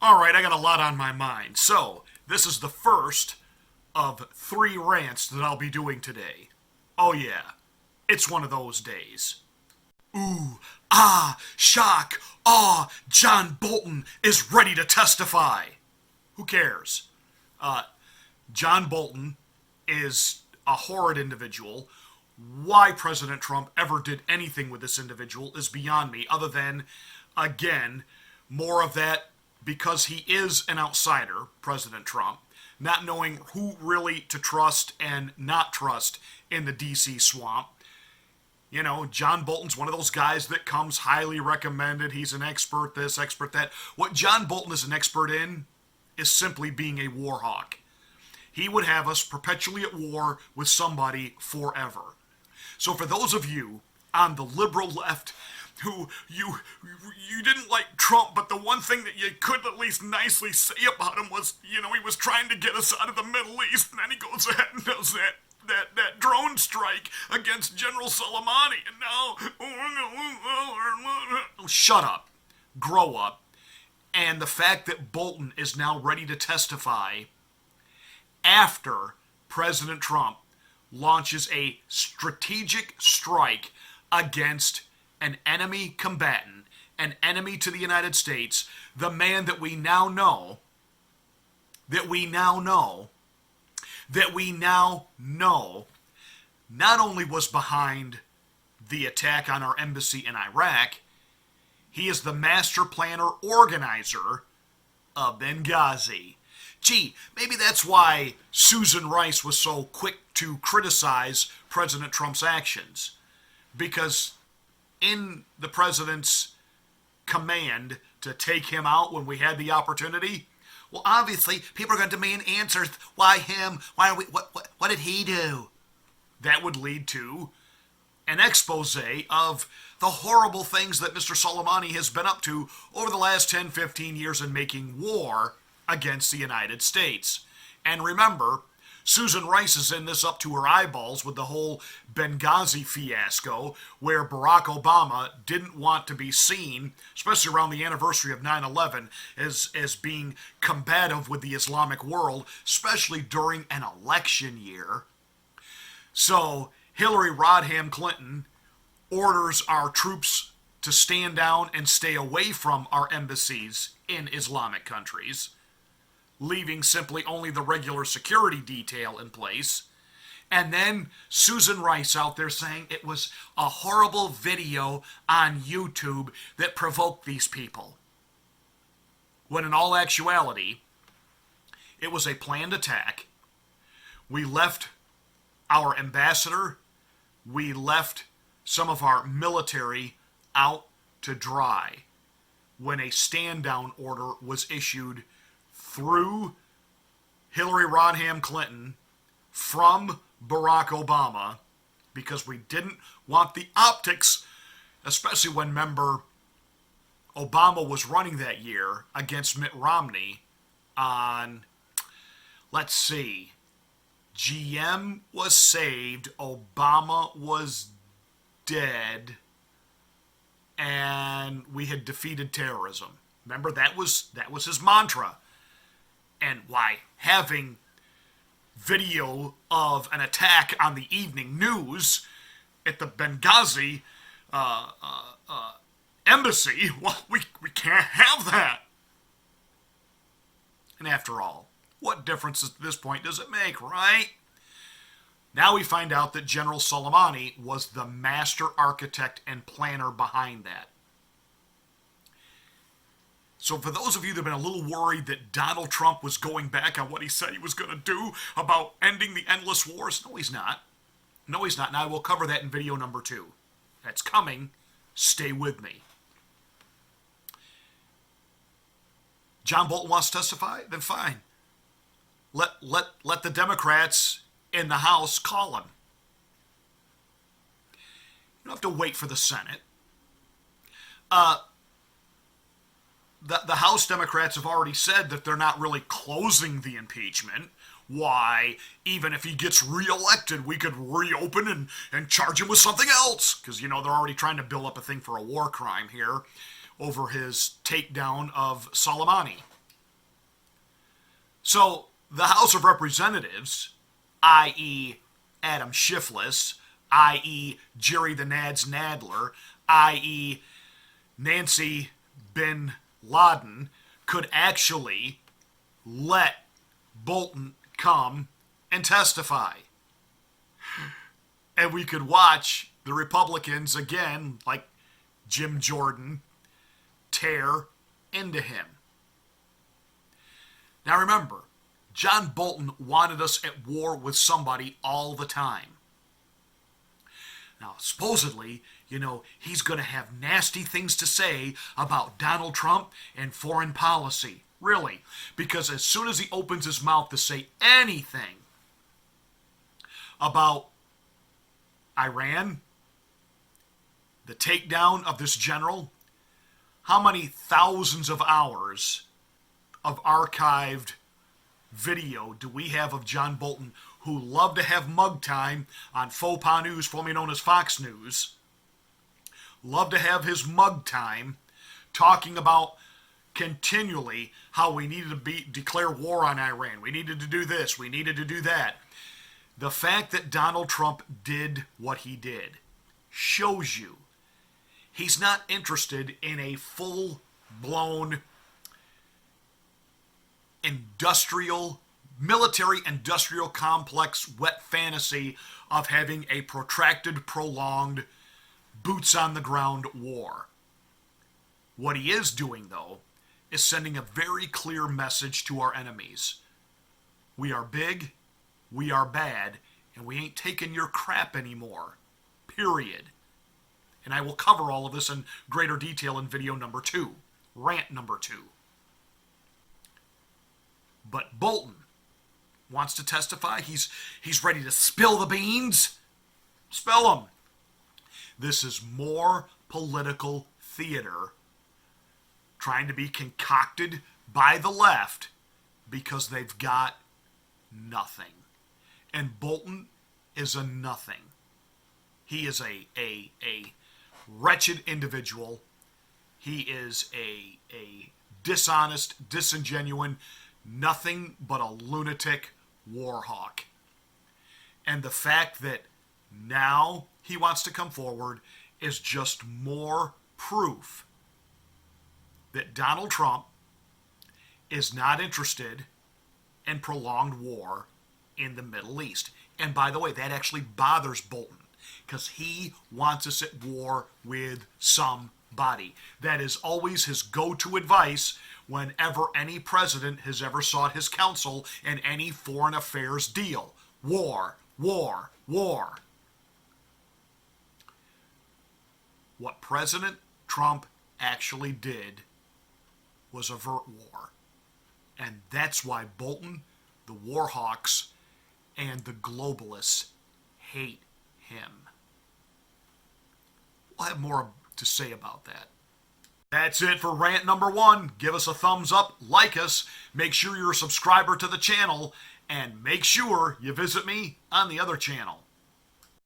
Alright, I got a lot on my mind. So, this is the first of 3 rants that I'll be doing today. Oh yeah, it's one of those days. Ooh, ah, shock, awe, John Bolton is ready to testify. Who cares? John Bolton is a horrid individual. Why President Trump ever did anything with this individual is beyond me, other than, again, more of that because he is an outsider, President Trump, not knowing who really to trust and not trust in the D.C. swamp. You know, John Bolton's one of those guys that comes highly recommended. He's an expert this, expert that. What John Bolton is an expert in is simply being a war hawk. He would have us perpetually at war with somebody forever. So for those of you on the liberal left who you didn't like Trump, but the one thing that you could at least nicely say about him was, he was trying to get us out of the Middle East, and then he goes ahead and does that drone strike against General Soleimani, and now, oh, shut up, grow up. And the fact that Bolton is now ready to testify after President Trump launches a strategic strike against an enemy combatant, an enemy to the United States, the man that we now know, not only was behind the attack on our embassy in Iraq, he is the master planner organizer of Benghazi. Gee, maybe that's why Susan Rice was so quick to criticize President Trump's actions. Because in the president's command to take him out when we had the opportunity, well, obviously, people are going to demand answers. Why him? Why are we? What did he do? That would lead to an expose of the horrible things that Mr. Soleimani has been up to over the last 10, 15 years in making war against the United States. And remember, Susan Rice is in this up to her eyeballs with the whole Benghazi fiasco, where Barack Obama didn't want to be seen, especially around the anniversary of 9/11, as being combative with the Islamic world, especially during an election year. So Hillary Rodham Clinton orders our troops to stand down and stay away from our embassies in Islamic countries, leaving simply only the regular security detail in place. And then Susan Rice out there saying it was a horrible video on YouTube that provoked these people. When in all actuality, it was a planned attack. We left our ambassador, we left some of our military out to dry when a stand-down order was issued through Hillary Rodham Clinton from Barack Obama, because we didn't want the optics, especially when, remember, Obama was running that year against Mitt Romney on, let's see, GM was saved, Obama was dead, and we had defeated terrorism. Remember, that was his mantra. And why having video of an attack on the evening news at the Benghazi embassy, well, we can't have that. And after all, what difference at this point does it make, right? Now we find out that General Soleimani was the master architect and planner behind that. So for those of you that have been a little worried that Donald Trump was going back on what he said he was going to do about ending the endless wars, no, he's not. No, he's not. And I will cover that in video number 2. That's coming. Stay with me. John Bolton wants to testify? Then fine. Let the Democrats in the House call him. You don't have to wait for the Senate. The House Democrats have already said that they're not really closing the impeachment. Why, even if he gets reelected, we could reopen and charge him with something else. Because, they're already trying to build up a thing for a war crime here over his takedown of Soleimani. So the House of Representatives, i.e. Adam Schiff, i.e. Jerry the Nads Nadler, i.e. Nancy Bin Laden, could actually let Bolton come and testify. And we could watch the Republicans again, like Jim Jordan, tear into him. Now remember, John Bolton wanted us at war with somebody all the time. Now, supposedly, he's going to have nasty things to say about Donald Trump and foreign policy. Really. Because as soon as he opens his mouth to say anything about Iran, the takedown of this general, how many thousands of hours of archived video do we have of John Bolton, who loved to have mug time on Faux Pas News, formerly known as Fox News, loved to have his mug time talking about continually how we needed to declare war on Iran. We needed to do this. We needed to do that. The fact that Donald Trump did what he did shows you he's not interested in a full-blown military-industrial complex wet fantasy of having a protracted, prolonged, boots-on-the-ground war. What he is doing, though, is sending a very clear message to our enemies. We are big, we are bad, and we ain't taking your crap anymore. Period. And I will cover all of this in greater detail in video number 2, rant number 2. But Bolton wants to testify. He's ready to spill the beans. Spill them. This is more political theater trying to be concocted by the left because they've got nothing. And Bolton is a nothing. He is a wretched individual. He is a dishonest, disingenuous, nothing but a lunatic war hawk. And the fact that now he wants to come forward is just more proof that Donald Trump is not interested in prolonged war in the Middle East. And by the way, that actually bothers Bolton because he wants us at war with somebody. That is always his go-to advice whenever any president has ever sought his counsel in any foreign affairs deal. War, war, war. What President Trump actually did was avert war. And that's why Bolton, the war hawks, and the globalists hate him. We'll have more to say about that. That's it for rant number 1. Give us a thumbs up, like us, make sure you're a subscriber to the channel, and make sure you visit me on the other channel.